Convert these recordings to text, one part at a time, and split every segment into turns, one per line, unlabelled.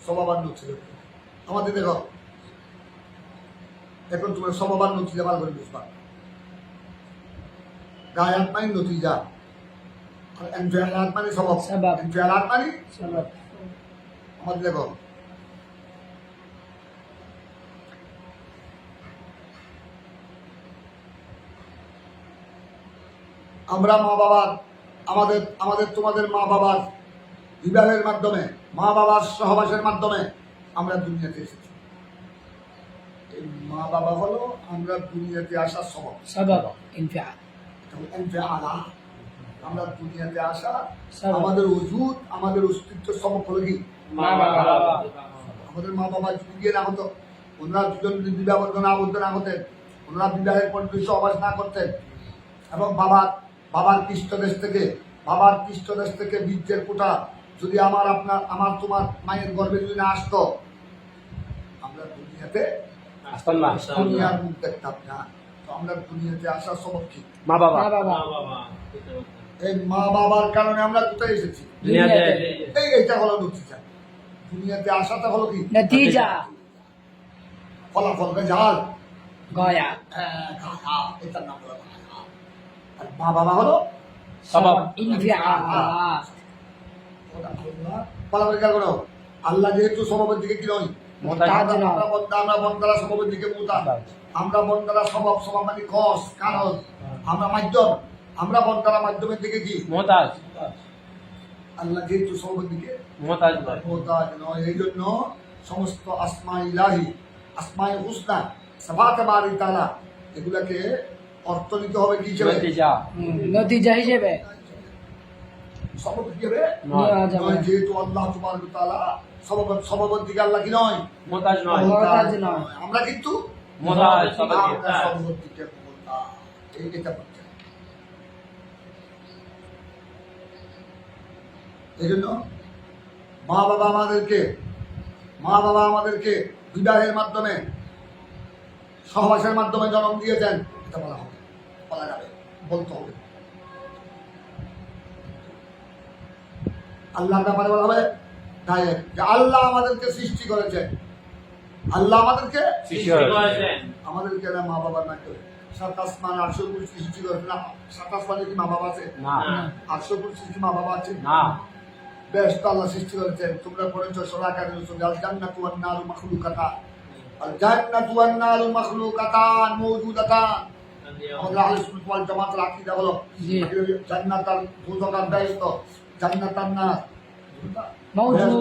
স্বভাবান ছিল। আমাদের দেখো এখন তোমার স্বভাবান নথিজা ভালো করে বুঝবা। গায়াত মানে নথিজা, আর এনফিয়ালাত মানে স্বভাব।
সবাব।
এনফিয়ালাত মানে
সবাব।
আমাদের দেখো আমরা মা বাবার আমাদের আমাদের তোমাদের মা বাবার বিবাহের মাধ্যমে, মা বাবার সহবাসের মাধ্যমে আমরা দুনিয়াতে এসেছি। এই মা বাবা হলো আমরা দুনিয়াতে আসার সবব।
সবাব ইনফিআল।
আমরা দুনিয়াতে আসা,
সবব।
আমাদের ওজুদ, আমাদের অস্তিত্ব সবব হলো কি
মা বাবা।
আমাদের মা বাবা যদি বিয়ে না হতো, ওনারা দুজন যদি বিবাহ বন্ধনে আবদ্ধ না হতেন, ওনারা বিবাহের পর সহবাস না করতেন, এবং বাবার পৃষ্ঠদেশ থেকে বীর্যের ফোঁটা যদি আমার তোমার মায়ের গর্ভে যদি না আসতো, আমরা দুনিয়াতে
আসতাম না।
দুনিয়ার মুখ দেখতাম না। তো আমরা দুনিয়াতে আসা সবব কি
মা বাবা।
মা বাবা।
এই মা বাবার কারণে আমরা কোথায় এসেছি?
দুনিয়াতে।
এইটা হলো নতিজা। দুনিয়াতে আসাটা হলো কি
নতিজা।
ফলাফল, রেজাল্ট।
গয়া।
এটার নাম হলো গায়া। আর মা বাবা হলো
সবাব।
ইনফিআল।
আল্লাহ যেহেতু স্বভাবের দিকে কি নয়,
মুহতাজ নয়।
আমরা বন্দারা স্বভাবের দিকে মুহতাজ। আমরা বন্দারা স্বভাব মানে কস কারণ, আমরা মাধ্যম, আমরা বন্দারা মাধ্যমের দিকে কি
মুহতাজ।
আল্লাহ যেহেতু স্বভাবের দিকে
মুহতাজ নয়।
মুহতাজ নয়। এই জন্য সমস্ত আসমা ইলাহি, আসমায়ে হুসনা, সিফাতে বারি তাআলা, এগুলাকে অর্থ নিতে হবে কি হিসেবে?
নতিজা।
নতিজা হিসেবে।
সবব হিসেবে
নয়।
নয়। যেহেতু আল্লাহ সুবহানাহু ওয়া তাআলা সববের দিকে আল্লাহ কি নয়,
মুহতাজ নয়।
মুহতাজ নয়।
আমরা কিন্তু
মুহতাজ। সবাব।
আমরা সববের দিকে মুহতাজ। এটা বলছে। এই জন্য মা বাবা আমাদেরকে বিবাহের মাধ্যমে, সহবাসের মাধ্যমে জন্ম দিয়েছেন। এটা বলা যাবে, বলতে হবে। আল্লাহর ব্যাপারে বলা হবে ডাইরেক্ট যে আল্লাহ আমাদেরকে সৃষ্টি করেছেন। আল্লাহ আমাদেরকে
সৃষ্টি করেছেন।
আমাদেরকে না মা বাবা না করে ৭ আসমান ৮০০ কুরসি সৃষ্টি করেছেন না। ৭ আসমানে কি মা বাবা আছে?
না।
৮০০ কুরসি কি মা বাবা আছে?
না।
বেহেশত আল্লাহ সৃষ্টি করেছেন। তোমরা পড়েছো সূরা কারিম, আল জান্নাতু ওয়ান নারু মাখলুকাতান, আল জান্নাতু ওয়ান নারু মাখলুকাতান মাওজুদাতান। আমাদের আহলে সুন্নাত ওয়াল জামাতের আকীদা হলো
জি।
জান্নাত আর দোজখ আর বেহেশত, জান্নাত আর নার
মওজুদ।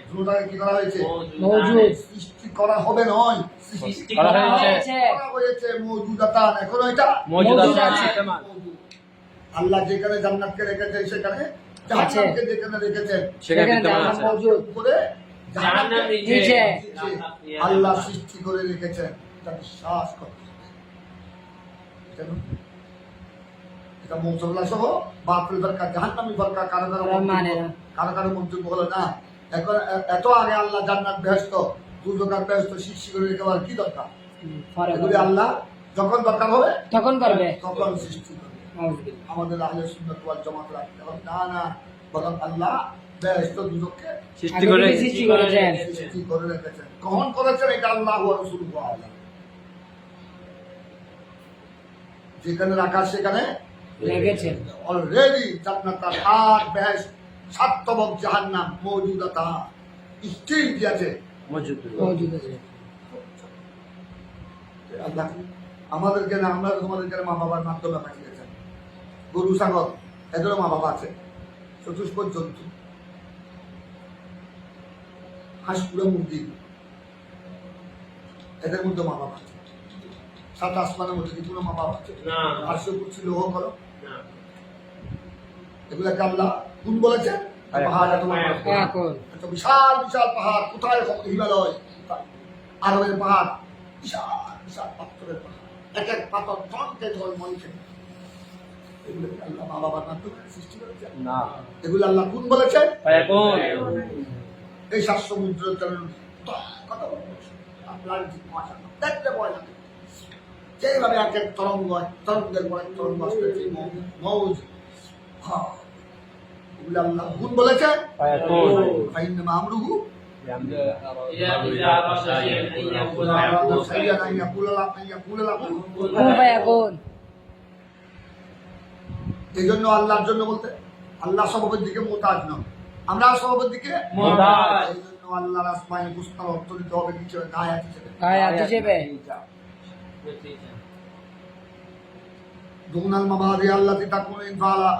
দুটোটাকে কি করা হয়েছে?
মওজুদ।
সৃষ্টি করা হবে নয়,
সৃষ্টি করা হয়েছে।
করা হয়েছে। মওজুদাতান, এখনো এটা
মওজুদ
মওজুদ
আছে।
আছে।
আল্লাহ যেখানে জান্নাতকে রেখেছে, সেখানে জাহান্নামকে যেখানে রেখেছেন,
সেখানে
সেখানে
বিদ্যমান
জাহান্নাম
আছে।
মওজুদ।
উপরে জাহান্নামকে
নিচে।
আল্লাহ সৃষ্টি করে রেখেছেন। এটা বিশ্বাস করতে হবে। এটা মুসলমান সহ বাতিল ফরকা, জাহান্নামী ফরকা কারো
মানে না।
কারো মন্তব্য হলো না। এখন এত আগে আল্লাহ জান্নাত বেহেশত দুজখ আর বেহেশত সৃষ্টি করে রেখে কি দরকার?
পরে
এগুলি আল্লাহ যখন দরকার হবে
তখন করবে।
তখন সৃষ্টি করবে।
মওজুদ।
আমাদের আহলে সুন্নাত ওয়াল জামাতের আকীদা না, বরং আল্লাহ বেহেশত দুজখকে
সৃষ্টি করে
আগে সৃষ্টি করেছেন।
সৃষ্টি করে রেখেছেন। কখন করেছেন? এটা আল্লাহ ওয়া রাসূলুহু আ'লাম। যেখানে রাখা সেখানে
রেখেছেন।
অলরেডি জান্নাত আর বেহেশত, সাতবক জাহান্নাম মওজুদাতা স্টিল কি আছে?
মওজুদ।
মওজুদ আছে।
আল্লাহ আমাদেরকে না, আমরা তোমাদেরকে মা বাবার মাধ্যমে পাঠিয়েছেন। গরু ছাগল এদেরও মা বাবা আছে, চতুষ্পদ জন্তু, হাঁস কুড়া মুরগি, এদের মধ্যে মা বাবা আছে। ৭ আসমানের মধ্যে কি কোনো মা বাবা আছে?
না।
৮০০ কুরসি লৌহ করো, এগুলাকে আল্লাহ কোন বলেছেন? পাহাড় এত বড় বড়।
এখন
এত বিশাল বিশাল পাহাড়, কোথায় হিমালয়, আরবের পাহাড়, বিশাল বিশাল পাথরের পাহাড়, এক এক পাথর টনকে জল মনকে। এগুলো কি আল্লাহ মা বাবার মাধ্যমে সৃষ্টি করেছেন?
না।
এগুলো আল্লাহ কোন বলেছেন?
এখন
এই ৭ সমুদ্র কথা বলছে আপনার দেখতে ভয় লাগে। যেভাবে এক এক তরঙ্গ, তরঙ্গের পর এক তরঙ্গ আসতেছে, মৌজ, এগুলো আল্লাহ কোন বলেছেন?
এখন
ফাইন্নামা আমরুহু
إذا أراد شيئا أن يقول
سيئا أن يقول له
কুন ফায়াকুন।
এই জন্য আল্লাহর জন্য বলতে আল্লাহ সবের দিকে মোতাজ নয়, আমরা সবের দিকে
মোতাজ।
এই জন্য আল্লাহর আসমানি মুস্তার অর্থ দিতে হবে কিছু আয়াত হিসেবে।
আয়াত হিসেবে
দুনাল মাবাদি আল্লাতি তাকুন ইনফালা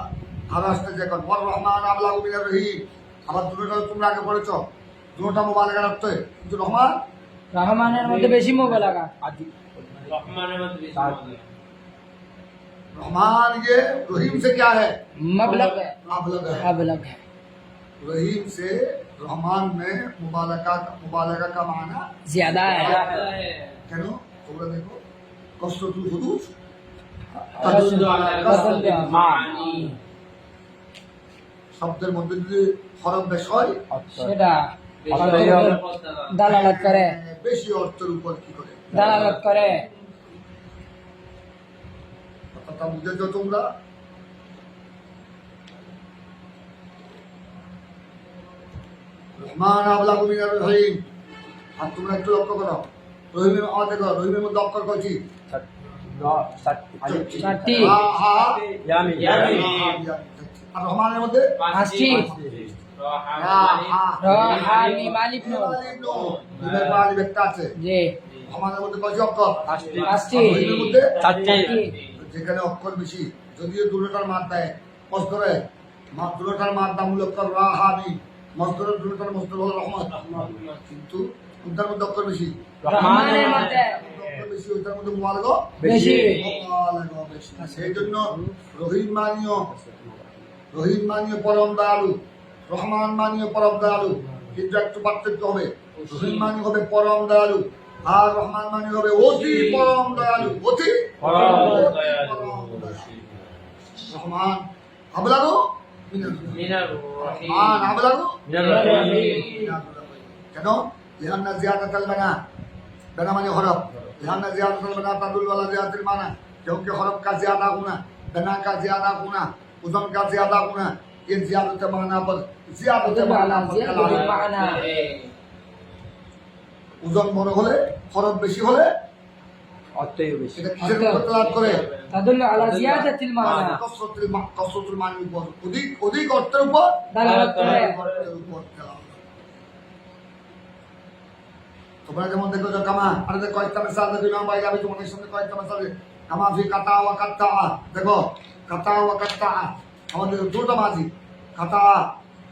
আর আসতে যখন ওয়ার রহমান আবলাগু মিনার রহিম, আবার দুটোটা তোমরা আগে পড়েছো, দুটোটা মুবালাগার অর্থ কিন্তু রহমান
রহমানের মধ্যে বেশি মুবালাগা।
الرحمن الرحيم
रहमान ये रहीम से क्या है?
मबलग है,
मुबालगा है।
अबलग है।
रहीम से रहमान में मुबालगा का माना
ज्यादा है।
কেন? তোমরা দেখো কসরতুল হুরুফ
तदुल्लु अला कसरति
मानी।
শব্দের মধ্যে যদি হরফ বেশ হয়
সেটা দালালত করে,
বেশি অর্থের উপর কি করে
দালালত করে।
কথা বুঝেছো তোমরা? রহমান আবলাগু মিনার রহিম। আর তোমরা একটু লক্ষ্য করো, রহিমের আওয়াজ দেখো, রহিমের মধ্যে অক্ষর কয়টি?
চারটি।
হা
यामी
আর রহমানের মধ্যে
পাঁচটি। রা হা মিম আলিফ নুন।
দুইয়ের পর আলিফ একটা আছে।
জি
রহমানের মধ্যে কয়টি অক্ষর?
পাঁচটি।
আর রহিমের মধ্যে
চারটি।
যেখানে অক্ষর বেশি, যদিও দুটোটার মাদ দেয় মস্তরে, দুটোটার মাদ দাম হলো অক্ষর রা হা মিম, মস্তরের দুটোটার মস্তর হলো রহমান, কিন্তু কোনটার মধ্যে অক্ষর বেশি?
রহমানের মধ্যে
অক্ষর বেশি, ওইটার মধ্যে মুবালাগা
বেশি।
মুবালাগা বেশি। সেই জন্য রহিম মানীয় পরম দয়ালু, রহমান মানীয় পরম দয়ালু, কিন্তু একটু পার্থক্য হবে। রহিম মানীয় হবে পরম দয়ালু, আর রহমান মানীয় হবে অতি পরম দয়ালু। অতি
পরম দয়ালু।
পরম দয়ালু। রহমান আবলাগু
من الرحيم
রহমান আবলাগু
من الرحيم
কেন? লিআন্না জিয়াদাতাল বানা, বানা মানে হরফ, লিআন্না জিয়াদাতাল বানা তাদুল ওয়ালা জিয়াদাতিল মানা, क्योंकि हरफ का ज्यादा होना, बना का ज्यादा होना, उज़न का ज्यादा होना, ये ज्यादत माना पर ज्यादत माना पर
জিয়াদাতুল মানা।
ওজন বড় হলে হরফ বেশি হলে
অর্থই বেশি।
এটা কিসের উপর তালাত করে?
তাদুল্লু আলা জিয়াদাতিল মানা।
কসরতুল মানির উপর, অধিক অর্থের উপর
দালালত করে।
অর্থের উপর তালাত করে। তোমরা যেমন দেখো যে কামা, আরে দেখো কয়েকটা মিসাল দেখো, ইমাম ভাই আমি তোমাদের সামনে কয়েকটা মিসাল কামা ফি কাতা ওয়া কাত্তা, দেখো কাতা ওয়া কাত্তা আমাদের দুটো মাঝি, কাতা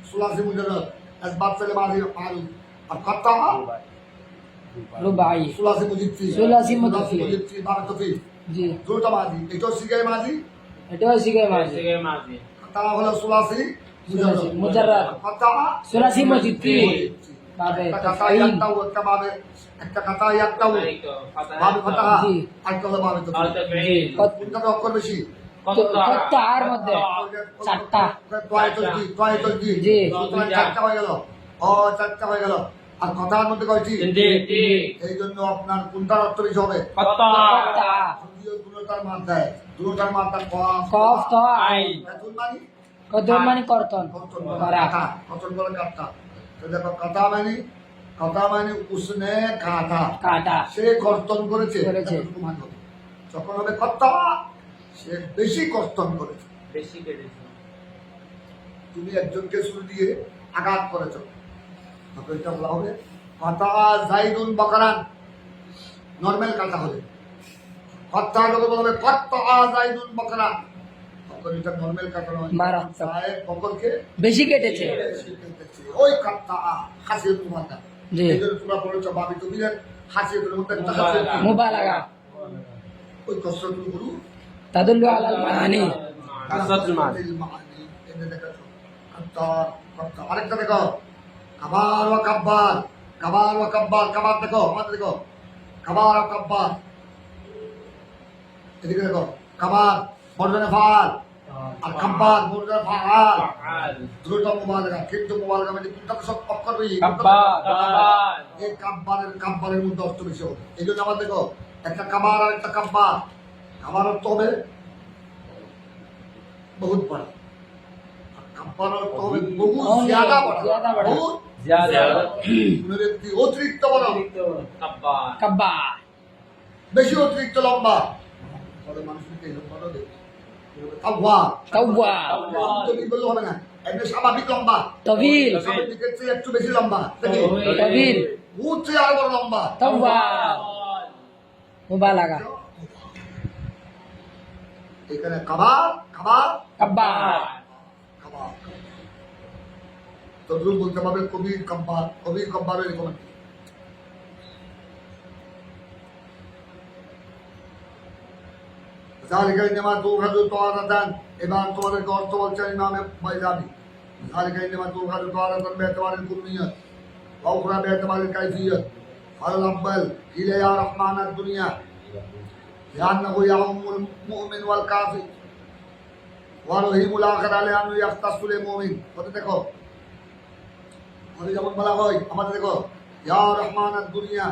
সুলাসি মুজাররদ আসবাত ফেলে মাঝি আলু, আর কাত্তা
রুবাই।
সুলাসি মুজিবতি,
সুলাসি মুজিবতি।
বারে তফি,
জি
দুটো মাঝি, এটাও শিখাই মাঝি,
এটাও শিখে মাঝে।
ماضي
কাতা হলো সুলাসি মুজাররদ,
মুজাররদ।
কাত্তা
সুলাসি মুজিবতি। বাবে
একটা কাতা
তাফঈল।
ইয়াক্তাউ, একটা বাবে, একটা কাতা ইয়াক্তাউ বাবে ফাতাহা,
জি।
আরেকটা হলো বাবে তফি।
التفعيل
কোনটা অক্ষর বেশি?
কত্তার মধ্যে চারটা। জি।
চারটা হয়ে গেল, ও চারটা হয়ে গেল। আর কথার মধ্যে কয়টি? এই জন্য আপনার কোনটার অর্থ বেশি হবে?
কত্তা।
যদিও দুটোটার মাদ দেয়, দুটোটার মাদ দেয়
কফ ত
আইন।
বেতন মানি
কদর মানে কর্তন
কর্তন
করা।
কাটা, কর্তন বলে কাটা। তো দেখো কথা মানে উসনে কাটা,
কাটা।
সে কর্তন করেছে,
করেছে।
এতটুকু মানব। যখন হবে কর্তা, সে বেশি কর্তন করেছে।
বেশি কেটেছে
তুমি একজনকে শুরু দিয়ে আঘাত করেছ, তখন এটা বলা হবে কথা জাইদুন বকরান, নর্মাল কাটা হলে। কথা লোক বলবে কথা জাইদুন বকরান, তখন এটা নর্মাল কাটা নয়,
মারাত্মক।
জায়েদ বকরকে
বেশি কেটেছে।
বেশি কেটেছে। ওই কথা হাসিয়ে তোমার না,
জি।
এই জন্য তোমরা বলেছ বাবি তুমিলেন হাসিয়ে তোমার মধ্যে একটা হাসিয়ে তুমি।
মুবালাগা।
ওই কসরতুল গুরু
তাদুল্লু আলাল মানি।
কসরতুল মানি।
এনে দেখো কাত্তার, কাত্তার। আরেকটা দেখো কাবার ওয়া কাব্বার, কাবার ওয়া কাব্বার, কাবার দেখো আমাদের দেখো কাবার ওয়া কাব্বার, এদিকে দেখো কাবার বর্জনে ফাল, আর কাব্বার বর্জনে ফাল,
فعال
দুটো মুবালাগা। কিন্তু মুবালাগা মানে কোনটা সব অক্ষর বেশি?
কাব্বার।
كبار
এই কাব্বারের মধ্যে অর্থ বেশি হবে। এই জন্য আমার দেখো একটা কাবার আর একটা কাব্বার, কাবার অর্থ হবে বহুত বড়, আর কাব্বার অর্থ হবে বহু
অনেক
জ্যাদা বড়,
জ্যাদা বড়।
বহুত
ज़्यादा
পুনরুক্তি অতিরিক্ত বড়
कब्बार
কাব্বা
বেশি অতিরিক্ত লম্বা পরে মানুষকে এই লম্বা দেবে তাওয়া
তাওয়া
তুমি বললে হবে না এমনি স্বাভাবিক লম্বা
তবিল
স্বাভাবিকের চেয়ে একটু বেশি লম্বা দেখি
তবিল
বহুত চেয়ে আরো বড় লম্বা
তাওয়া মুবালাগা
এখানে কাবার কাবার
কাব্বা
কাবার তদ্রুপ বলতে পারবে কবির কব্বারের এরকম একটি। জালিকা ইন্নামা তুখাযু তাওয়ারাতান এবার তোমাদেরকে অর্থ বলছেন ইমামে বাইজাবি জালিকা ইন্নামা তুখাযু তাওয়ারাতান বি'আতিবারিল কুল্লিয়াত ওয়া উখরা বি'আতিবারিল কাইফিয়াত ফাল আফদাল ইলা ইয়া রাহমানাদ দুনিয়া لأنه يعم المؤمن والكافر ورحيم الآخرة لأنه يختص بالمؤمن কথা দেখো যেমন বলা হয় আমাদের দেখো ইয়া রহমানাদ দুনিয়া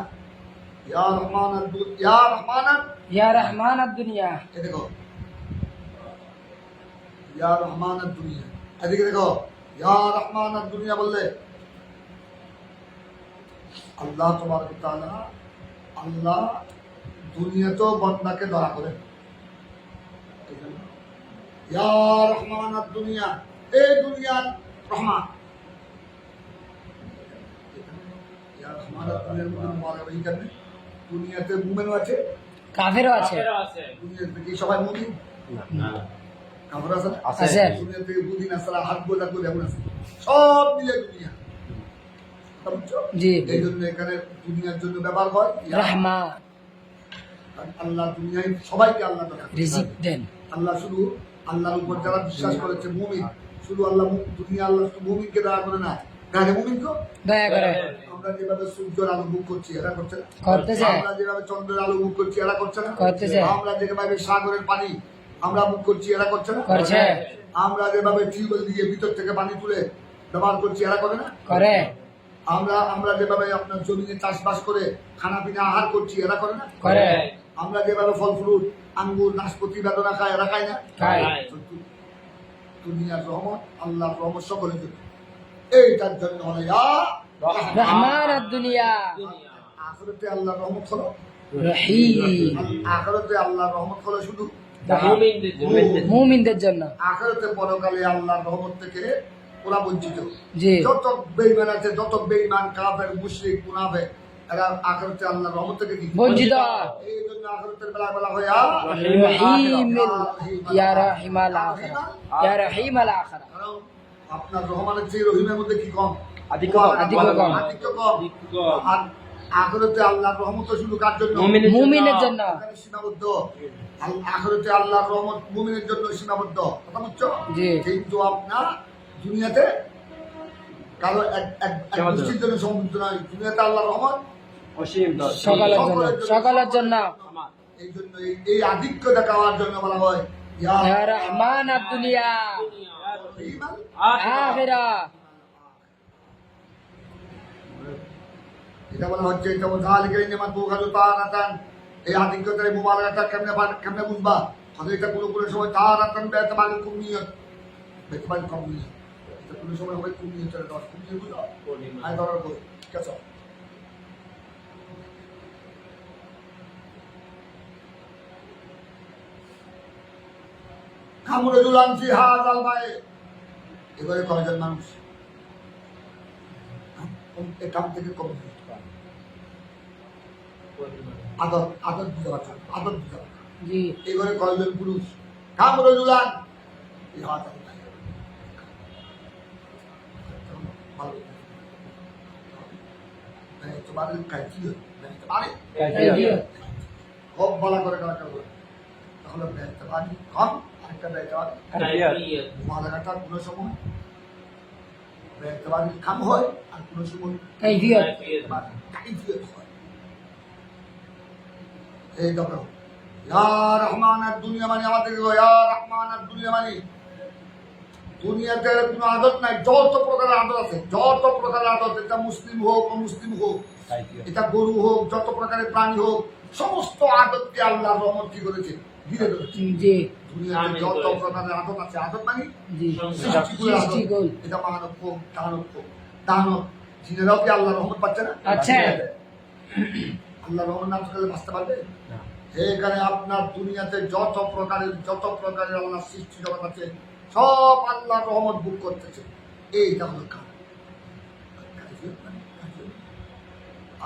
ইয়া রহমানাদ ইয়া রহমানাদ
ইয়া রহমান দুনিয়া
এই দেখো ইয়া রহমানাদ দুনিয়া এদিকে দেখো ইয়া রহমানাদ দুনিয়া বললে আল্লাহ তাবারক ওয়া তাআলা আল্লাহ দুনিয়াতেও বান্দাকে দয়া করেন ইয়া রহমানাদ দুনিয়া এই দুনিয়ার রহমান ইয়া রহমানাদ দুনিয়ার মধ্যে মুবারক এই কারণে দুনিয়াতে মুমিনও আছে
কাফেরও আছে
দুনিয়াতে কি সবাই মুমিন কাফের আছে না?
আছে।
দুনিয়াতে বুদ্ধি নাসারা হাত গোলা করে এমন আছে সব মিলে দুনিয়া কথা বুঝছো?
জি
এই জন্য এখানে দুনিয়ার জন্য ব্যবহার হয় ইয়া
রহমান
আল্লাহ দুনিয়ায় সবাইকে আল্লাহ দয়া করেন।
রিজিক দেন
আল্লাহ শুধু আল্লাহর উপর যারা বিশ্বাস করেছে মুমিন শুধু আল্লাহ দুনিয়া আল্লাহ শুধু মুমিনকে দয়া করে না গায়ে মুমিনকে
দয়া করে
আমরা যেভাবে সূর্যের আলো বুক করছি এরা করছে না
করতেছে
আমরা যেভাবে চন্দ্রের আলো বুক করছি এরা করছে না
করতেছে।
আমরা যেভাবে সাগরের পানি আমরা বুক করছি এরা করছে না
করছে
আমরা যেভাবে টিউবওয়েল দিয়ে ভিতর থেকে পানি তুলে ব্যবহার করছি এরা করে না
করে
আমরা যেভাবে আপনার জমিনে চাষবাস করে খানা পিনা আহার করছি এরা করে না
করে
আমরা যেভাবে ফল ফ্রুট আঙ্গুর নাশপাতি বেদনা খাই এরা খাই না
খায়
দুনিয়ার রহমত আল্লাহর রহমত সকলের জন্য এইটার জন্য হলো ইয়া
রহমান দুনিয়া
আখিরাতে আল্লাহর রহমত হলো
রহিম
আখিরাতে আল্লাহর রহমত হলো শুধু
মুমিনদের জন্য
আখিরাতে পরকালে আল্লাহর রহমত থেকে ওরা বঞ্চিত
জি
যত বেঈমান আছে যত বেঈমান কাফের মুশরিক মুনাফিক এরা আখিরাতে আল্লাহর রহমত থেকে কি
বঞ্চিত
এই জন্য আখিরাতের বেলা বলা হয়
রহিম ইয়া রহিমাল আখিরা ইয়া রহিমাল আখিরা
কারণ আপনার রহমানের চেয়ে রহিমের মধ্যে কি কম
আধিক্য কম।
আধিক্য কম আর আখিরাতে আল্লাহর রহমত শুধু কার জন্য
মুমিনের জন্য
এখানে সীমাবদ্ধ আখিরাতে আল্লাহর রহমত মুমিনের জন্য সীমাবদ্ধ কথা বুঝছো
জি।
কিন্তু আপনার দুনিয়াতে কারো এক গোষ্ঠীর জন্য সীমাবদ্ধ নয় দুনিয়াতে আল্লাহর রহমত
অসীম
সকলের জন্য
এই জন্য এই আধিক্য দেখাবার জন্য বলা হয় ইয়া
ইয়া রহমান দুনিয়া
রহিমান
আখিরা
এটা বলা হচ্ছে এটা জালিকা ইন্নামা তুখাযু তারাতান এই আধিক্যতার মুবারাকাটা কেমনে বুঝবা হয়তো এটা কোনো সময় তারাতান বেতবাল কুমিয়ত বেতবাল কুমিয়ত এটা কোনো সময় হবে কুমিয়তের দশ কুমিয়ত বুঝো আই ধরার বই ঠিক আছে কামরুল আনফি হাযাল বাই এবারে কয়জন মানুষ এই কাম থেকে কম আদর দিতে পারছে আদর দিতে পারছে
জি
এবারে কয়জন পুরুষ কামরুলান এই হাত তোমার কাইফি আরে খুব ভালো করে কাজ করবে তাহলে ব্যস্ত পানি কম আরেকটা ব্যস্ত মালাঘাটার কোনো সময় ব্যস্ত পানি কম হয় আর কোনো সময়
কাইফিয়ত
কাইফিয়ত হয় এই দেখো ইয়া রহমানাদ দুনিয়া মানে আমাদের ইয়া রহমানাদ দুনিয়া মানে দুনিয়াতে কোনো আদত নাই যত প্রকারের আদত আছে যত প্রকারের আদত এটা মুসলিম হোক অমুসলিম হোক এটা গরু হোক যত প্রকারের প্রাণী হোক সমস্ত আদতকে আল্লাহর রহমত কি করেছে ঘিরে ধরেছে
জি
দুনিয়াতে যত প্রকারের আদত আছে আদত মানে
জি
সৃষ্টিকুলের আদত।
সৃষ্টিকুল
এটা মানব হোক দানব হোক দানব জিনেরাও কি আল্লাহর রহমত পাচ্ছে না?
আছে।
আল্লাহর রহমত না থাকলে বাঁচতে পারবে?
না।
এখানে আপনার দুনিয়াতে যত প্রকারের আল্লাহ সৃষ্টি জগৎ আছে সব আল্লাহর রহমত বুক করতেছে। এইটা হলো কারণ।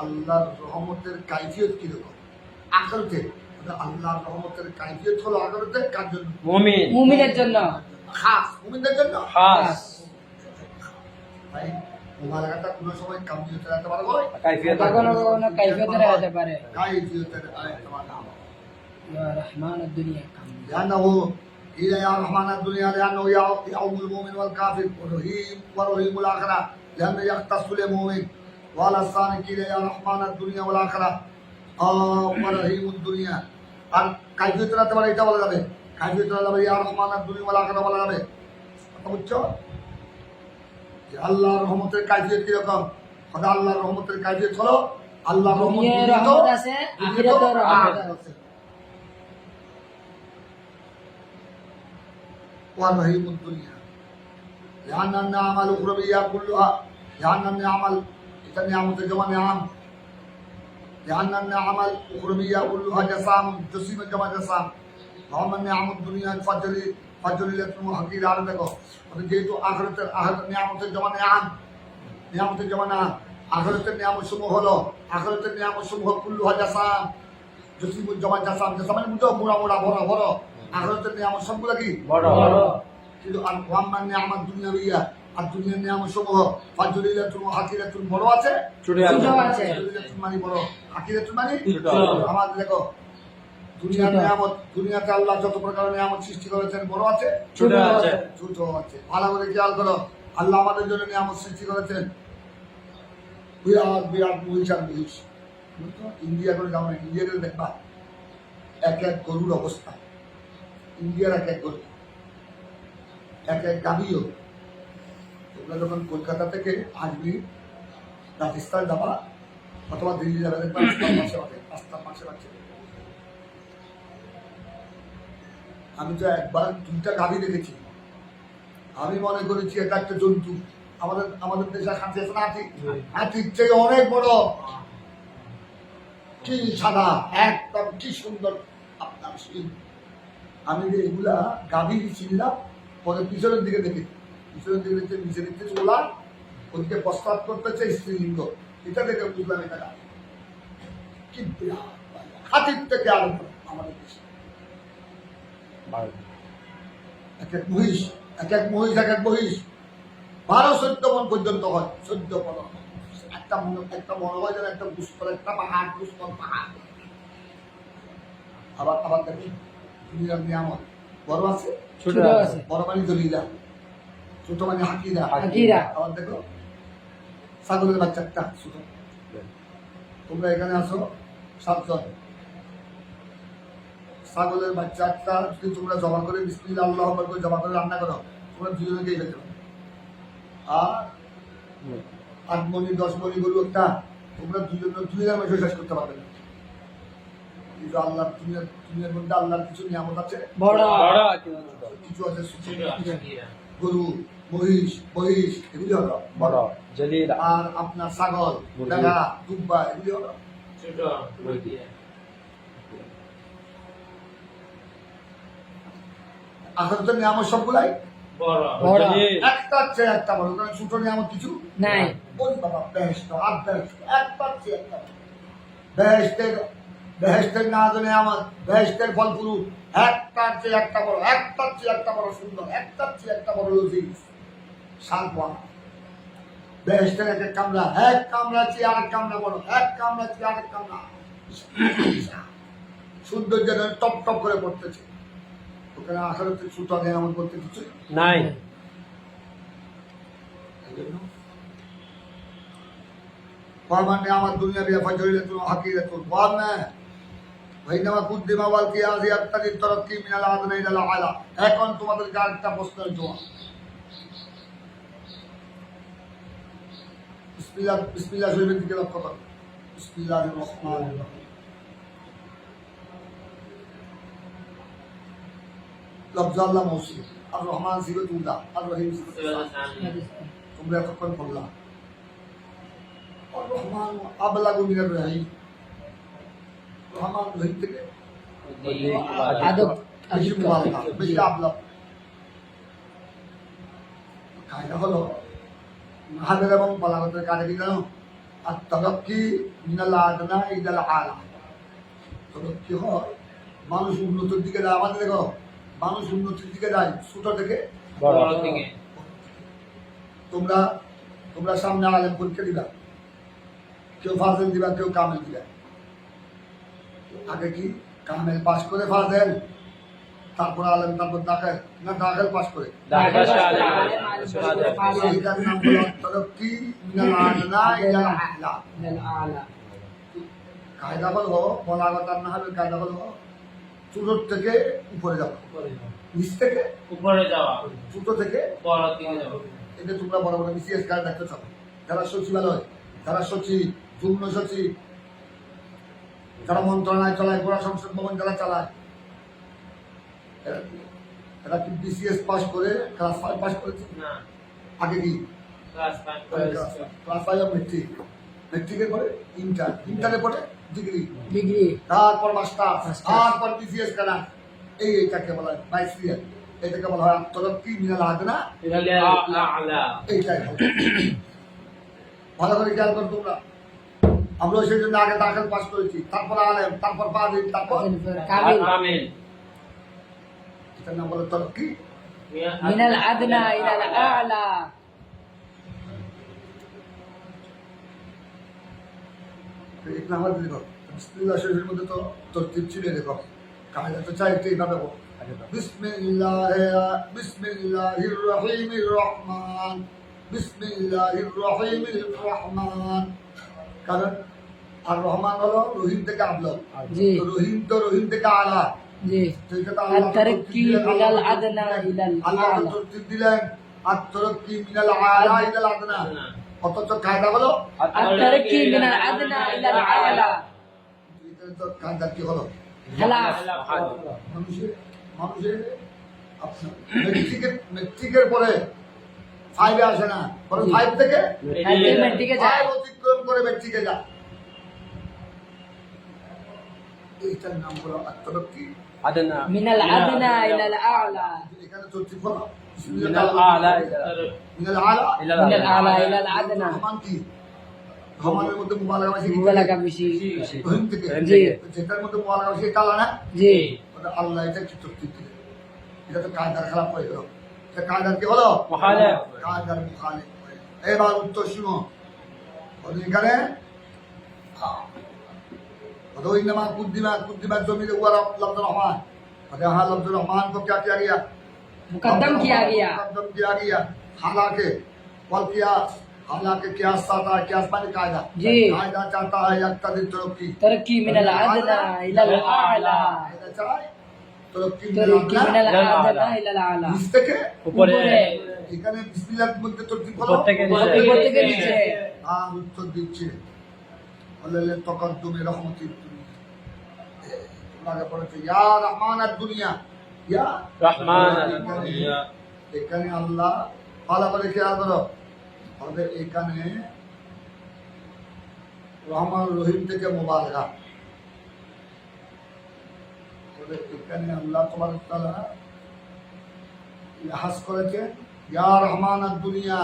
আল্লাহর রহমতের কাইফিয়ত কিরকম আখেরাতে? আল্লাহর রহমতের কাইফিয়ত হলো আখেরাতে কার জন্য?
মুমিন।
মুমিনের জন্য
খাস মুমিনদের জন্য।
খাস।
ভাই মুবারাকাটা কোনো সময় কামিয়তের রাখতে পারে হয়,
কাইফিয়ত।
কখনো কখনো কাইফিয়তের হতে পারে।
কাইফিয়তের আয়াত মানে
ইয়া রহমানুদ দুনিয়া কাম।
لأنه قيل يا رحمن الدنيا لأنه يعم المؤمن والكافر ورحيم الآخرة لأنه يختص للمؤمن. وعلى الثاني قيل يا رحمن الدنيا والآخرة ورحيم الدنيا. আর কাইফিয়ত রাখতে পারে এটা বলা যাবে, কাইফিয়ত রাখতে পারে ইয়া রহমান দুনিয়া ওয়াল আখিরাহ বলা যাবে। কথা বুঝছো? যে আল্লাহর রহমতের কাইফিয়ত কিরকম? কথা আল্লাহর রহমতের কাইফিয়ত হলো আল্লাহর রহমত
দুনিয়ায়
দুনিয়াতেও
রহমত আছে, আখিরাতেও রহমত আছে।
ورحيم الدنيا لأن النعم الأخروية كلها لأن النعم نعمة جمع نعم لأن النعم الأخروية كلها جسام جسيم جمع جسام وأما النعم الدنيا فجليلة وحقيرة على দেখো যেহেতু আখিরাতের নিয়ামতের জমা নিয়ামতের জমা না আখিরাতের নিয়ামত সমূহ হলো আখিরাতের নিয়ামত সমূহ কুল্লুহা জাসাম জসিম জমা জাসাম জাসাম মানে মুঠো মোড়া মোড়া ভরা ভরা আখিরাতের নিয়ামত সবগুলা কি
বড়।
কিন্তু আর ওয়াম্মান নিয়ামত দুনিয়াবিয়া আর দুনিয়ার নিয়ামত সমূহ ফাজলিলাতুন ওয়া হাকিরাতুন বড় আছে,
ছোট
ছোট
আছে।
আছে।
ফাজলিলাতুন মানে বড়, হাকিরাতুন মানে
ছোট।
আমাদের দেখো দুনিয়ার
ছোট।
নিয়ামত, দুনিয়াতে আল্লাহ যত প্রকার নিয়ামত সৃষ্টি করেছেন বড় আছে,
ছোট আছে।
ছোট আছে। ভালো করে খেয়াল করো, আল্লাহ আমাদের জন্য নিয়ামত সৃষ্টি করেছেন বিরাট বিরাট মহিষ আর মহিষ। ইন্ডিয়া করে যাও না, ইন্ডিয়া করে দেখবা এক এক গরুর অবস্থা, ইন্ডিয়ার এক এক গরু, এক এক গাভীও। তোমরা যখন কলকাতা থেকে আসবি রাজস্থান যাবা অথবা দিল্লি যাবে দেখবা রাস্তার পাশে পাচ্ছে। আমি তো একবার দুইটা গাভী দেখেছি, আমি মনে করেছি এটা একটা জন্তু। আমাদের দেশে হাতি আছে না, হাতির চেয়ে অনেক বড়, কি সাদা একদম, কি সুন্দর আপনার শিং। আমি যে এগুলা গাভী চিনলাম, পরে পিছনের দিকে দেখি, পিছনের দিকে দেখতে নিচে দেখতে চলা, ওদিকে প্রস্তাব করতেছে স্ত্রীলিঙ্গ, এটা দেখে বুঝলাম এটা গাভী। কি বিরাট হাতির থেকে আরো আমাদের দেশে এক এক মহিষ, এক এক মহিষ, এক এক মহিষ 12-14 মণ পর্যন্ত হয়, 14-15 একটা মনে হয় যেন একটা গুস্তর, একটা পাহাড়, গুস্তর পাহাড়। আবার দেখুন দুনিয়ার নিয়ামত বড় আছে,
ছোট
ছোট
আছে।
আছে।
বড় মানে দলিলা, ছোট মানে হাকিরা।
হাকিরা।
আবার দেখো ছাগলের বাচ্চা একটা ছোট। তোমরা এখানে আসো 7 জন, ছাগলের বাচ্চা একটা যদি তোমরা জমা করে বিসমিল্লাহ আল্লাহু আকবার করে জমা করে রান্না করো, তোমরা দুজনেকেই খেতে পারো। আর 8 মণি 10 মণি গরু একটা, তোমরা দুজনের মাসে শেষ করতে পারবে না। কিন্তু আল্লাহ দুনিয়ার মধ্যে আল্লাহর কিছু নিয়ামত আছে,
বড়
বড় আছে।
কিছু আছে ছোট।
ছোট আছে।
গরু, মহিষ এগুলি হলো
বড় জলিল।
আর আপনার ছাগল,
মুরগি।
ভেড়া, দুব্বা এগুলি হলো
ছোট মুরগি।
আখেরাতের নিয়ামত সবগুলাই
বড়
বড়।
জলিল।
একটার চেয়ে একটা বড়, কারণ ছোট নিয়ামত কিছু
নাই।
ওই বাবা বেহেশত আর বেহেশত একটার চেয়ে একটা বড়। বেহেশতের না জানে আমার বেহেশতের ফল ফুল একটার চেয়ে একটা বড়, একটার চেয়ে একটা বড় সুন্দর, একটার চেয়ে একটা বড় লজিক শালপা। বেহেশতের এক এক কামরা, এক কামরা চেয়ে আরেক কামরা বড়, এক কামরা চেয়ে আরেক কামরা সৌন্দর্য টপ টপ করে পড়তেছে। ওখানে আখেরাতে ছোট নিয়ামত বলতে কিছু
নাই।
وَمَنْ نِعْمَ الدُّنْيَا بِهَا فَجْعَلَتْ حَقِيرَةٌ وَأَمَّا وَإِنَّمَا قُدِّمَ وَالْقِيَاسِ يَقْتَضِي التَّرَقِّي مِنَ الْأَدْنَى إِلَى الْأَعْلَى। এখন তোমাদেরকে আরেকটা প্রশ্নের জবাব। বিসমিল্লাহ শরীফের দিকে লক্ষ্য করো। বিসমিল্লাহির রহমানির রহিম। লফজ আল্লাহ মৌসুম, আর রহমান সিবতুল্লাহ, আর রহিম সিবতুল্লাহ। তোমরা এতক্ষণ বললাম রহমান আবলাগু মিনার রাহিম, রহমান রহিম থেকে
আদব
বেশি মুবালাগা, বেশি আবলাগ। কায়দা হলো নাহবের এবং বালাগতের কায়দা কি জানো? আর তারাক্কি মিনাল আদনা ইলাল আলা। তারাক্কি হয় মানুষ উন্নতির দিকে যায়। আমাদের দেখো মানুষ উন্নতির দিকে যায় ছোট থেকে
বড় দিকে।
তোমরা তোমরা সামনে আলেম পরীক্ষা দিবা, কেউ ফাজেল দিবা, কেউ কামেল দিবা। আগে কি কামেল পাস করে ফাজেল, তারপর আলেম, তারপর দাখিল, না দাখিল পাস করে? এইটার নাম হলো তারাক্কি মিনাল আদনা ইলাল আলা। কায়দা হলো বলাগত আর নাহবের কায়দা হলো ছোট থেকে উপরে যাবো, নিচ থেকে
উপরে যাওয়া,
ছোট থেকে।
বড় দিকে যাওয়া।
এটা তোমরা বড় বড় বিসিএস কার্ড দেখতে চাও, যারা সচিবালয়, যারা সচিব, যুগ্ম সচিব, যারা মন্ত্রণালয় চালায়, গোড়া সংসদ ভবন যারা চালায়, এরা কি বিসিএস পাস করে ক্লাস 5 পাস করেছে?
না,
আগে কি
ক্লাস 5
ক্লাস 5 মেট্রিক, মেট্রিকের পরে ইন্টার, ইন্টারের পরে ডিগ্রি,
ডিগ্রি
তারপর মাস্টার, তারপর বিসিএস কানা। এইটাকে বলা হয় বাইসিএস। এটাকে বলা হয় আত্মরক্ষী মিনাল আদনা।
আলা।
এইটাই হবে। ভালো করে খেয়াল করো তোমরা। আমরা সেই জন্য আগে দাখিল পাস করেছি, তারপর আলেম, তারপর ফাজিল, তারপর
কামিল
কামিল।
এটার নাম বলে তরক্কি
মিনাল আদনা ইলাল আলা।
এক নাম্বার দেখো বিসমিল্লাহ শরীফের মধ্যে তো তরতিব ছিল। দেখো কায়দা তো চাইতে এইভাবে হোক। বিসমিল্লাহির রহিমির রহমান, বিসমিল্লাহির রহিমির রহমান। কারণ আর রহমান হলো রহিম থেকে আবলগ,
জি
তো রহিম তো রহিম থেকে আলা।
জি
তো এটা তো আল্লাহ
আত-তারাক্কি মিনাল আদনা ইলাল
আল্লাহ
আলা।
তরতিব দিলেন আত-তারাক্কি মিনাল আলা ইলাল আদনা। অথচ কায়দা হলো
আত-তারাক্কি মিনাল আদনা ইলাল আলা।
এটা তো কায়দা কি হলো?
খেলাফ
মানুষের আপনার মেট্রিকের পরে 5 এ আসে না, পরে 5 থেকে
মেট্রিকে যায়।
5 অতিক্রম করে মেট্রিকে যায়। এইটার নাম হলো আত্মরক্ষী
عدنا
মিনাল আদনা ইলাল আলা।
এখানে চলছে হলো
من الأعلى إلى
মিনাল আলা
إلى
মিনাল
الأعلى
আলা ইলাল আদনা।
রহমান কি? রহমানের মধ্যে মুবালাগা বেশি কি?
মুবালাগা বেশি।
রহিম থেকে।
জি
যেটার মধ্যে মুবালাগা বেশি এটা আলা না?
জি
ওটা আল্লাহ এটা কি তরতিব দিলেন। এটা তো কায়দার খেলাফ হয়ে গেল। এটা কায়দার কি হলো?
مخالف
কায়দার মুখালিফ। এবার উত্তর শুনো। ওদের এখানে इन्नमा कुद्दिमा जमीन हुआ लफ्ज़ रहमान। हाँ लफ्ज़ रहमान को क्या किया गया?
मुकद्दम किया गया।
मुकद्दम किया गया। हालांकि वल कियास, हालांकि कियास चाहता है, कियास माने कायदा,
जी।
कायदा चाहता है यक्तदी तरक्की,
तरक्की मिनल आदना इलल आला।
कायदा चाहे तरक्की
तरक्की मिनल
मिनल
आदना इलल आला।
নিচ থেকে
উপরে
এখানে বিসমিল্লাহর মধ্যে তরতিব হলো
উপর থেকে নিচে।
উপর থেকে নিচে।
আর উত্তর দিচ্ছে আল্লাহ তাকাদ্দুমে রহমতির দুনিয়া। আগে পড়েছে ইয়া রহমানাদ দুনিয়া, ইয়া
رحمن
দুনিয়া। এখানে আল্লাহ ভালো করে খেয়াল করো, আমাদের এখানে রহমান রহিম থেকে মুবালাগা। আমাদের এখানে আল্লাহ তাবারক ওয়া তাআলা ইহাস করেছে ইয়া রহমানাদ দুনিয়া।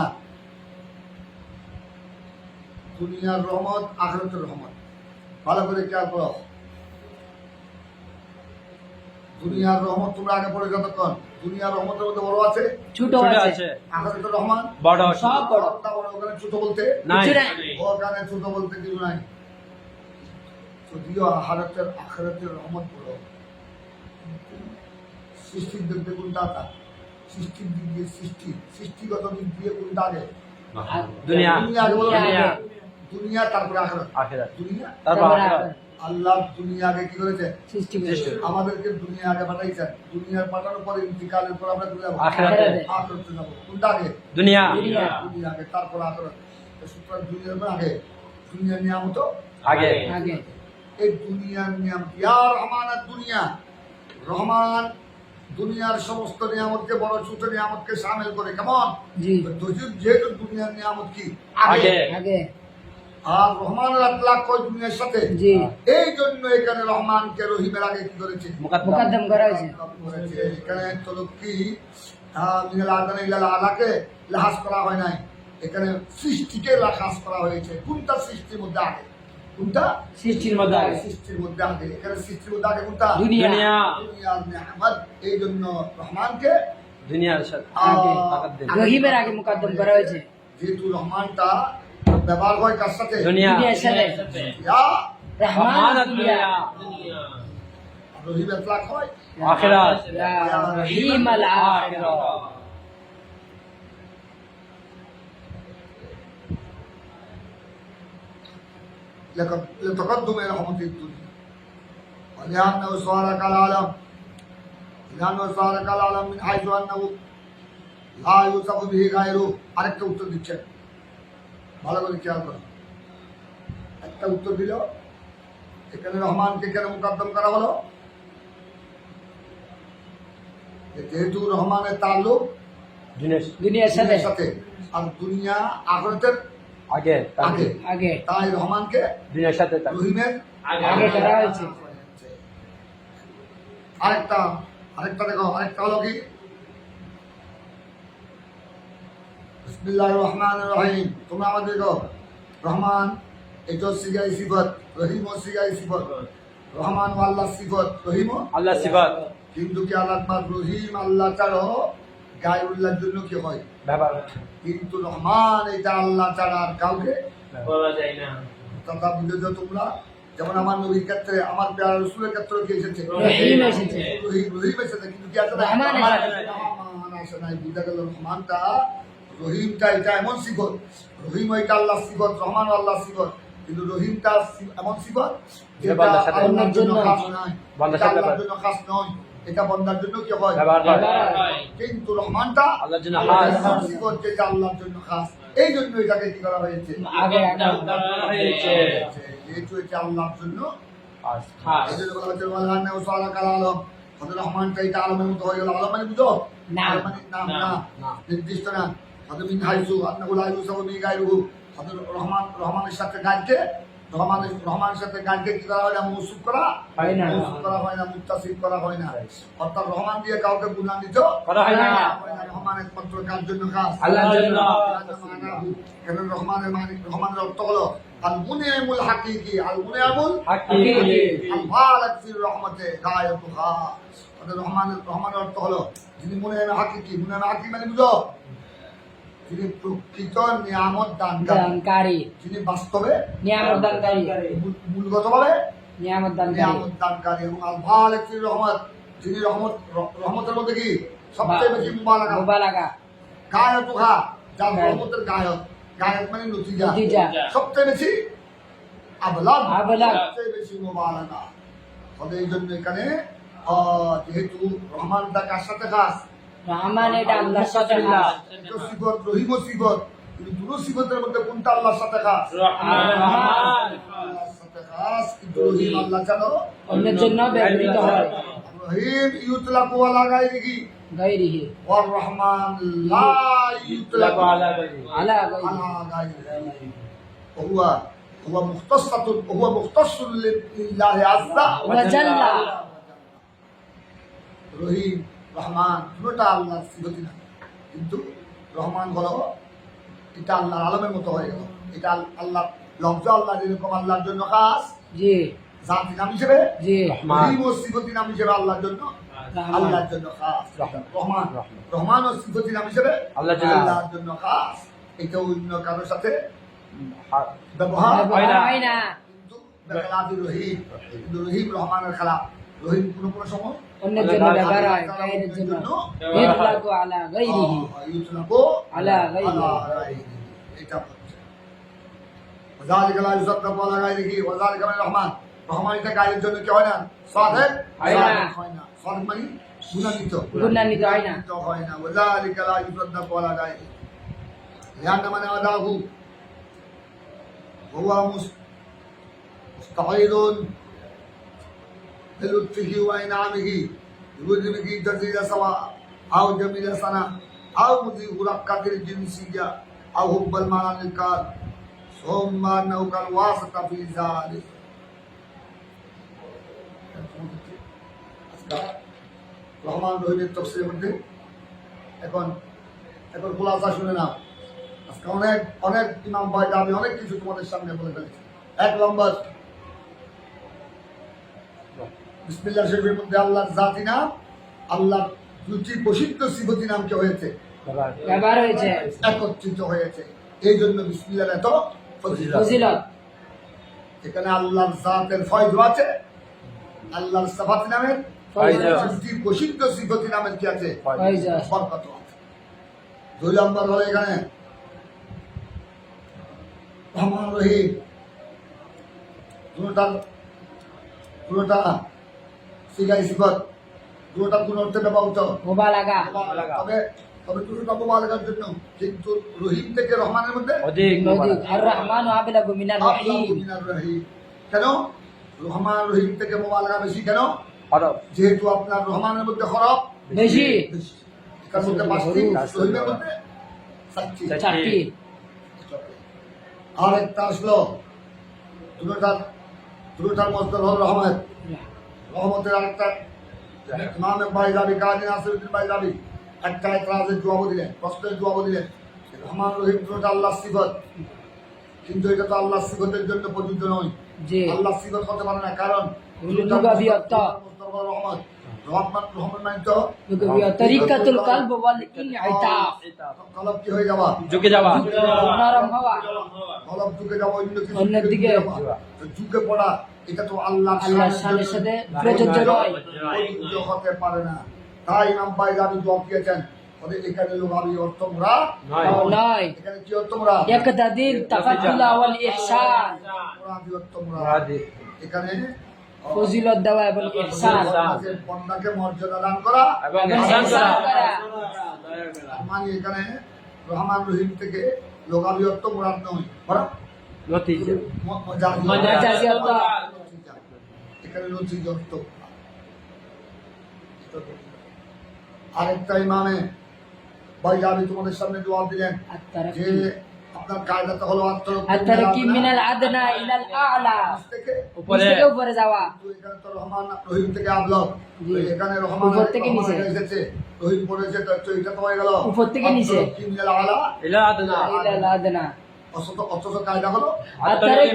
দুনিয়ার রহমত, আখিরাতের রহমত। ভালো করে খেয়াল করো। দুনিয়ার রহমত তোমরা আগে পড়ে যতক্ষণ, দুনিয়ার রহমতের মধ্যে বড় আছে,
ছোট
ছোট
আছে
আছে
আখিরাতের রহমান
বড়
সব বড়।
সবটা বড়। ওখানে ছোট বলতে
নাই
কিছু নাই।
ওখানে ছোট বলতে কিছু নাই। যদিও আখিরাতের রহমত বড়, সৃষ্টির দিক দিয়ে কোনটা আতা? সৃষ্টির দিক দিয়ে সৃষ্টিগত দিক দিয়ে কোনটা আগে?
দুনিয়া
দুনিয়া আগে বলো।
দুনিয়া
দুনিয়া তারপরে আখিরাত।
আখিরাত
দুনিয়া
তারপর আখিরাত
আল্লাহ দুনিয়া আগে কি করেছে?
সৃষ্টি
সৃষ্টি।
করেছে।
আমাদেরকে দুনিয়া আগে পাঠাইছেন। দুনিয়ার পাঠানোর পরে ইন্তিকালের পর আমরা ঘুরে যাবো
আখিরাতে।
আখিরাতে যাবো। কোনটা আগে?
দুনিয়া
দুনিয়া।
দুনিয়া আগে, তারপর আখিরাত। তো সুতরাং দুনিয়ার আগে দুনিয়ার নিয়ামত।
আগে
আগে
এই দুনিয়ার নিয়ামত ইয়া রহমানাত দুনিয়া। রহমান দুনিয়ার সমস্ত নিয়ামতকে, বড় ছোট নিয়ামতকে শামিল করে। কেমন?
জি
যেহেতু দুনিয়ার নিয়ামত কি
আগে
আগে
আর রহমানের আতলাক কয় দুনিয়ার সাথে।
জি
এই জন্য এখানে রহমানকে রহিমের আগে কি করেছে?
মুকদ্দম করা হয়েছে।
করেছে। এখানে তো কি মিনাল আদানে ইলাল আলাকে লাহাজ করা হয় নাই, এখানে সৃষ্টিকে লাহাজ করা হয়েছে। কোনটা সৃষ্টির মধ্যে আগে? কোনটা
সৃষ্টির মধ্যে আগে।
সৃষ্টির মধ্যে আগে। এখানে সৃষ্টির মধ্যে আগে কোনটা?
দুনিয়া।
দুনিয়ার নেয়ামত। এই জন্য রহমানকে
দুনিয়ার সাথে
আগে
মুকদ্দম।
রহিমের আগে মুকদ্দম করা হয়েছে।
যেহেতু রহমানটা ব্যবহার হয় কার সাথে?
দুনিয়া
দুনিয়ার সাথে।
ইয়া
রহমান দুনিয়া
দুনিয়া
রহিম আতলাক হয়
আখিরাত
ইয়া রহিম আল আখিরা।
لتقدم رحمة الدنيا ولأنه صار كالعالم من حيث أنه لا يوصف به غيره। আরেকটা উত্তর দিচ্ছেন, ভালো করে খেয়াল করুন। একটা উত্তর দিল, এখানে রহমানকে কেন মুকদ্দম করা হলো? যেহেতু রহমানের তাল্লুক
দুনিয়ার
দুনিয়ার সাথে।
দুনিয়ার সাথে, আর দুনিয়া আখিরাতের
আগে
আগে,
আগে
তাই রহমানকে
দুনিয়ার সাথে
রহিমের
আগে করা হয়েছে।
আরেকটা দেখো, আরেকটা হলো কি? বিসমিল্লাহির রহমানির রহিম। তোমরা আমাদের দেখো, রহমান এটা সিগাই সিফত, রহিম ও সিগাই সিফত। রহমান ও আল্লাহ সিফত, রহিম ও
আল্লাহ সিফাত
কিন্তু কি আল্লাহ রহিম আল্লাহ ছাড়া গায়রুল্লাহর জন্য কি হয়?
ব্যবহার
কিন্তু রহমান এটা আল্লাহ ছাড়া আর কাউকে
বলা যায় না।
তথা বুঝেছ তোমরা। যেমন আমার নবীর ক্ষেত্রে, আমার প্যারা রসুলের ক্ষেত্রে কি এসেছে?
রহিম এসেছে।
রহিম এসেছে, কিন্তু কি আছে?
রহমান এসেছে।
রহমান আসে নাই। বুঝা গেল রহমানটা, রহিমটা এটা এমন সিফত। রহিম এটা আল্লাহ সিফত, রহমান আল্লাহ সিফত। কিন্তু রহিমটা এমন সিফত যেটা
বান্দার সাথে
আল্লাহর জন্য খাস নয়,
বান্দার
এটা
সাথে
আল্লাহর জন্য খাস নয়, এটা বান্দার জন্য কি হয়?
ব্যবহার করে
কিন্তু রহমানটা
আল্লাহর জন্য খাস।
এমন সিফত যেটা আল্লাহর জন্য খাস। এই জন্য এটাকে কি করা হয়েছে?
আগে
হয়েছে
যেহেতু এটা আল্লাহর জন্য
খাস
খাস।
এই জন্য বলা হচ্ছে ওয়ালানা ওয়াসালা কাল আলম। হযরত রহমানটা এটা আলমের মতো হয়ে গেল। আলম মানে বুঝো?
না।
আলম মানে নাম
না।
না, নির্দিষ্ট না। হযরত মিন হাইসু আন্নাহু লা ইউসাফু বিহি গায়রুহু। হযরত রহমানের সাথে গায়রকে, রহমানের সাথে গায়রকে কি করা হয় না? মৌসুফ করা
হয় না।
মৌসুফ করা হয় না, মুত্তাসিফ করা হয় না। অর্থাৎ রহমান দিয়ে কাউকে গুণান্বিত
করা হয় না।
রহমান একমাত্র কার জন্য খাস?
আল্লাহর জন্য।
কারণ রহমানের অর্থ হলো আল মুনিমুল হাকিকি, আল মুনিমুল
হাকিকি
আল বারাক ফির রহমতে গায়াতুহা। অর্থাৎ রহমানের অর্থ হলো যিনি মুনিম হাকিকি। মুনিম হাকিকি মানে বুঝো? যিনি প্রকৃত নিয়ামত দানকারী,
দানকারী,
যিনি বাস্তবে
নিয়ামত দানকারী,
মূলগতভাবে
নিয়ামত দানকারী,
নিয়ামত দানকারী। এবং আল বারাক ফির রহমত, যিনি রহমতের মধ্যে কি সবচেয়ে বেশি মুবারাকা।
মুবালাগা,
গায়াতুহা, যার
গায়ক।
রহমতের গায়ক। গায়ক মানে নতিজা।
নতিজা।
সবচেয়ে বেশি আবলাগ,
আবলাগ।
সবচেয়ে বেশি মুবারাকা। ফলে এই জন্য এখানে যেহেতু রহমানটা কার সাথে খাস?
রহমান এটা আল্লাহর সাথে খাস।
এটা সিফত, রহিম ও সিফত। কিন্তু দুটো সিফতের মধ্যে কোনটা আল্লাহর সাথে খাস?
রহমান
আল্লাহর সাথে খাস, কিন্তু রহিম আল্লাহ জানো।
অন্যের জন্য ব্যবহৃত হয়।
রহিম ইউতলাকু আলা গায়রিহি
গায়রিহি
ওয়ার রহমান লা ইউতলাকু
আলা গায়রিহি।
আলা গায়রিহি।
على غيره هو مختص لله عز
وجل।
রহিম রহমান দুটোটা আল্লাহর সিফতি না, কিন্তু রহমান হলো এটা আল্লাহর আলমের মতো হয়ে গেল। এটা আল্লাহ লফজ, আল্লাহ যেরকম আল্লাহর জন্য খাস
জি
জাতি নাম হিসেবে,
জি
রহিম ও সিফতি নাম হিসেবে আল্লাহর জন্য, আল্লাহর জন্য খাস। রহমান, রহমান ও সিফতি নাম হিসেবে আল্লাহর জন্য খাস। এটা অন্য কারোর সাথে ব্যবহার
হয় না।
কিন্তু বেখেলাফি রহিম, কিন্তু রহিম রহমানের খেলাফ। রহিম কোনো সময়
অন্যের জন্য ব্যবহার হয়, গায়রের জন্য। ইতলাকু আলা গায়রিহি
ইউতলাকু
আলা গায়রিহি।
এটা বলছে ওয়াযালিক লা ইউসাদ্দাকু আলা গায়রিহি ওয়াযালিক মানে রহমান। রহমান এটা গায়রের জন্য কি হয় না? সাদেক
হয় না।
হয় না। সাদেক মানে গুণান্বিত,
গুণান্বিত হয় না।
হয় না। ওয়াযালিক লা ইউসাদ্দাকু আলা গায়রিহি লিআন্না মান আদাহু হুয়া মুস্তাঈদুন بلطفه وإنعامه بوجبه جزيل سواء أو جميل سنة أو مذيع رقة الجنسية أو حب المال الكال ثم أنه كان واسطة في ذلك রহমান রহিমের তফসিরের মধ্যে এখন খোলাসা শুনে নাও। আজকে অনেক অনেক ইমাম ভাই আমি অনেক কিছু তোমাদের সামনে বলে ফেলেছি। 1 নম্বর, বিসমিল্লাহ শরীফের মধ্যে আল্লাহর জাতি নাম, আল্লাহর দুটি প্রসিদ্ধ সিফতি নামকে হয়েছে
ব্যবহার হয়েছে
একত্রিত হয়েছে, এই জন্য বিসমিল্লাহর এত
ফজিলত।
এখানে আল্লাহর জাতের ফয়জ আছে, আল্লাহর সিফাত নামের
ফয়জ
দুটি প্রসিদ্ধ সিফতি নামের কি আছে
ফয়জ
বরকত আছে। 2 নম্বর হলো এখানে রহমান রহিম, দুটোটা সিগাই সিফত, দুটোটা কোন অর্থে ব্যবহৃত
মুবালাগা
তবে দুটোটা মোবারকের জন্য, কিন্তু রহিম থেকে রহমানের মধ্যে
অধিক
নদী আর রহমান আবলাগু মিনার রহিম।
মিনার রহিম। কেন রহমান রহিম থেকে মোবারকা বেশি? কেন?
হরফ
যেহেতু আপনার রহমানের মধ্যে হরফ
বেশি
এটার মধ্যে 5টি, রহিমের মধ্যে 7টি।
4টি।
আর একটা আসলো দুটোটার মধ্যে হল রহমত, রহমতের আরেকটা ইমাম বাইজাবি কাজী নাসিরউদ্দিন বাইজাবি একটা এতরাজের জবাব দিলেন, প্রশ্নের জবাব দিলেন। রহমান রহিম দুটোটা আল্লাহর সিফত, কিন্তু এটা তো আল্লাহর সিফতের জন্য প্রযোজ্য নয়।
জি
আল্লাহ সিফত হতে পারে না, কারণ
লুগাবিয়ত
রহমত রহমান রহমান মানে তো
লুগাবিয়ত তরিকাতুল কলব ওয়াল ইনইতাফ।
কলব কি হয়ে যাওয়া,
ঝুঁকে যাওয়া
নরম হওয়া,
কলব ঝুঁকে যাওয়া,
অন্য দিকে
ঝুঁকে পড়া, এটা তো আল্লাহর
আল্লাহর শানের সাথে প্রযোজ্য নয়।
প্রযোজ্য হতে পারে না। তাই ইমাম বাইজাবি জবাব দিয়েছেন, ওদের এখানে লুগাবি অর্থ মোরা
নয়,
এখানে কি অর্থ মোরা
ইয়াকতাদিল তাফাদ্দুল ওয়াল ইহসান,
মুরাদি অর্থ মোরা
মুরাদি
এখানে
ফজিলত দেওয়া এবং ইহসান
বন্দাকে মর্যাদা দান করা
এবং
ইহসান করা।
মানে এখানে রহমান রহিম থেকে লোকাবি অর্থ মুরাদ নয়,
নতিজা
মাজাজি অর্থ।
এখানে নতিজ অর্থ। আরেকটা ইমামে বাইজাবি তোমাদের সামনে জবাব দিলেন যে আপনার কায়দাটা হলো
আত-তারকি মিনাল আদনা ইলাল আ'লা,
থেকে
উপরে থেকে উপরে যাওয়া।
এখানে তো রহমান রহিম থেকে আবলগ, এখানে রহমান
উপর থেকে নিচে
এসেছে, রহিম পড়েছে, তো এটা তো হয়ে গেল
উপর থেকে নিচে
মিনাল আলা
ইলা আদনা
ইলাল আদনা।
অথচ কায়দা হলো
আত-তারকি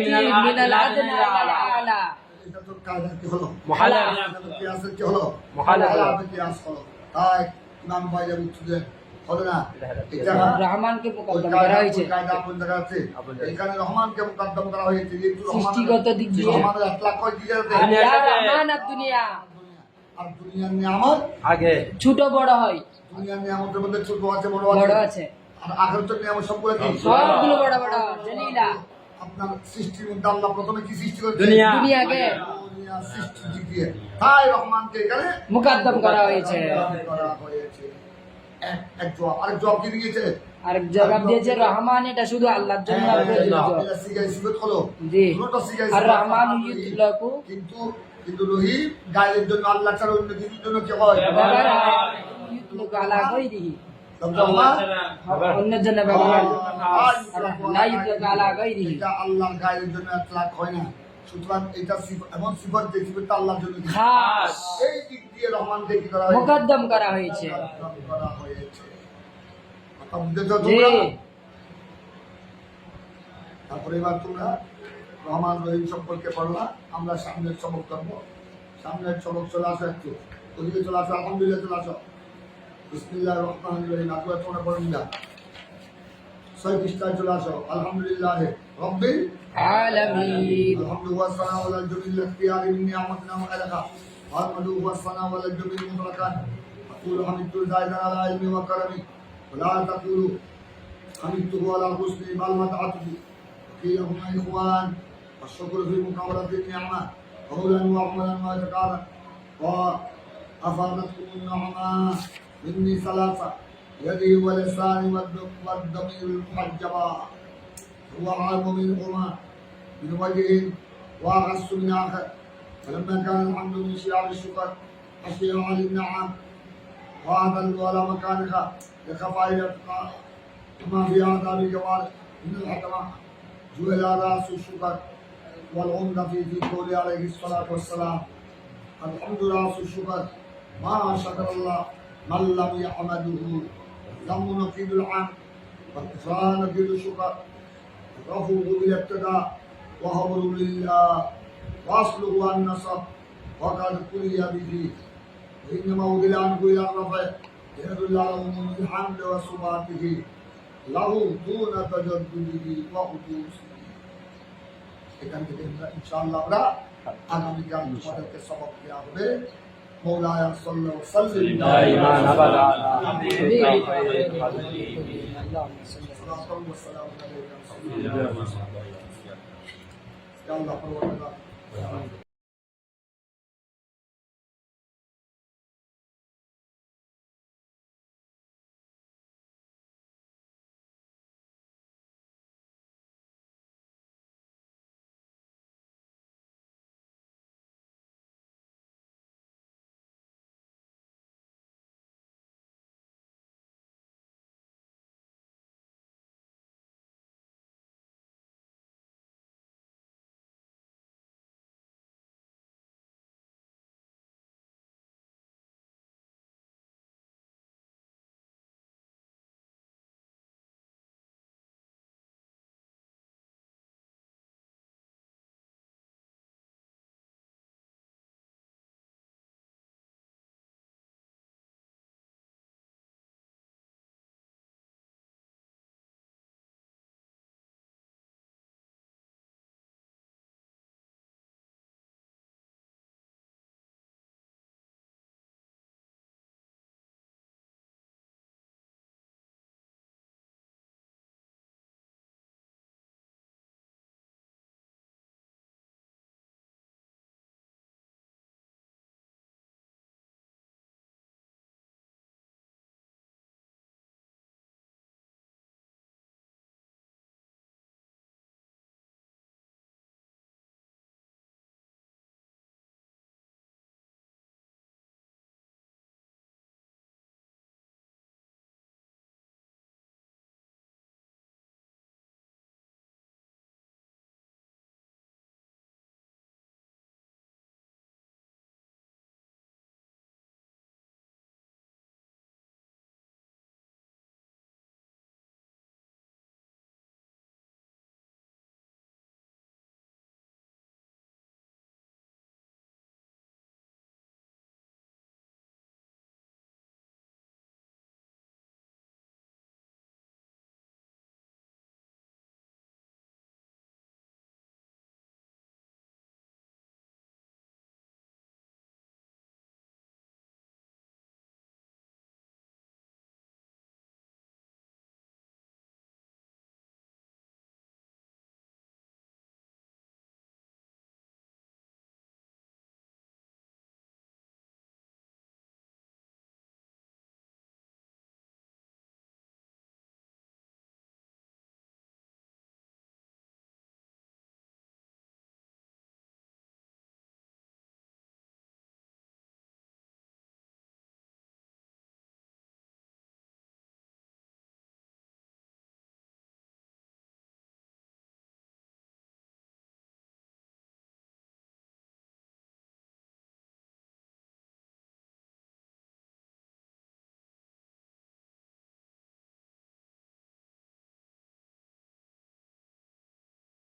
মিনাল আদনা ইলাল আ'লা,
এটা তো কায়দা কি হলো
মুহালা
কিয়াসের কি হলো
মুহালা
কিয়াস হলো। তাই ইমাম বাইজাবি উত্তর দেন হবে না, এটা
রহমানকে
ওই
মুকদ্দম করা হয়েছে
কায়দা আপন জায়গা আছে, এখানে রহমানকে মুকদ্দম করা হয়েছে, যেহেতু
সৃষ্টিগত দিক দিয়ে।
রহমানের আতলাক কয় দিকে আছে,
ইয়া রহমান আদ-দুনিয়া,
আর দুনিয়ার নিয়ামত
আগে ছোট বড় হয়,
দুনিয়ার নিয়ামতের মধ্যে ছোট আছে বড়
বড়
আছে,
আছে,
আর আখিরাতের নিয়ামত সবগুলো কি
সবগুলো বড় বড় জলিলা।
আপনার সৃষ্টির মধ্যে আল্লাহ প্রথমে কি সৃষ্টি করেছে
দুনিয়া।
দুনিয়াকে
দুনিয়া সৃষ্টির দিক দিয়ে, তাই রহমানকে এখানে
মুকদ্দম করা হয়েছে।
করা হয়েছে। এক জবাব, আরেক জবাব কি দিয়েছে
আর জবাব দিয়েছে রহমান এটা শুধু আল্লাহর জন্য প্রযোজ্য।
এটা সিগাই সিবত হলো
জি
দুটো সিগাই
আর
সিবত।
রহমান ইউতলাকু
কিন্তু রহিম গায়ের জন্য আল্লাহ ছাড়া অন্য কিছুর জন্য কি হয়
ব্যবহার হয়, ইউতলাকু আলা গায়রিহি,
রহমান
অন্যের জন্য ব্যবহার হয়, আর লা ইউতলাকু আলা গায়রিহি,
এটা আল্লাহর গায়ের জন্য ইতলাক হয় না। সুতরাং এটা এমন সিফত যে সিফতটা আল্লাহর জন্য
খাস
এই দিক দিয়ে রহমানকে কি করা হয়েছে
মুকদ্দম করা হয়েছে।
করা হয়েছে। কথা বুঝেছো
জি
তোমরা? তারপরে এবার তোমরা রহমান রহিম সম্পর্কে পড়লা, আমরা সামনের চমক করবো। সামনের চমক চলে আসো, একটু ওদিকে চলে আসো, আলহামদুলিল্লাহ চলে আসো। বিসমিল্লাহির রহমানির রহিম, আপনারা তোমরা পড়েন না, 6 পৃষ্ঠায় চলে আসো। আলহামদুলিল্লাহ রব্বিল
আলামিন,
الحمد هو الثناء والجميل الاختيار من نعمتنا وخلقه والحمد هو الثناء والجميل مطلقا أقول حمدت زائدا على علمي وكرمي ولا تقولوا حمدته على حسني بل مدعته وقيل هما إخوان والشكر في مقابلة النعمة قولا وعملا وإعتقادا وأفادتكم النعمة مني ثلاثة يدي ولساني والضمير المحجبا هو عالم منهما من وجه وأخص من آخر، فلما كان الحمد من شعار الشكر أشياء على النعم وأدل على مكانها لخفاء الأتقاء وما في آداب الجوارح من الحكمة جعل راس الشكر والعمدة في قول عليه الصلاة والسلام الحمد راس الشكر ما شكر الله من لم يحمده ذم نقيض العام والكفران نقيض الشكر رفعه بالابتداء وخبر لله واصله النصب وقد قضي به وإنما أودل عنه إلى الرفع يدل على عموم الحمد وصفاته له دون تجدده وحدوثه এখান থেকে ইনশাআল্লাহ আমরা আগামীকাল তোমাদেরকে সবক দেওয়া হবে মৌলায়া সাল্লাল্লাহু আলাইহি ওয়াসাল্লাম
دائما أبدا على
حبيبي
خير
خير
خلقه.
اللهم صل
সালাতু ওয়া সালামু আলাইকা ইয়া আল্লাহ পরওয়ারদিগার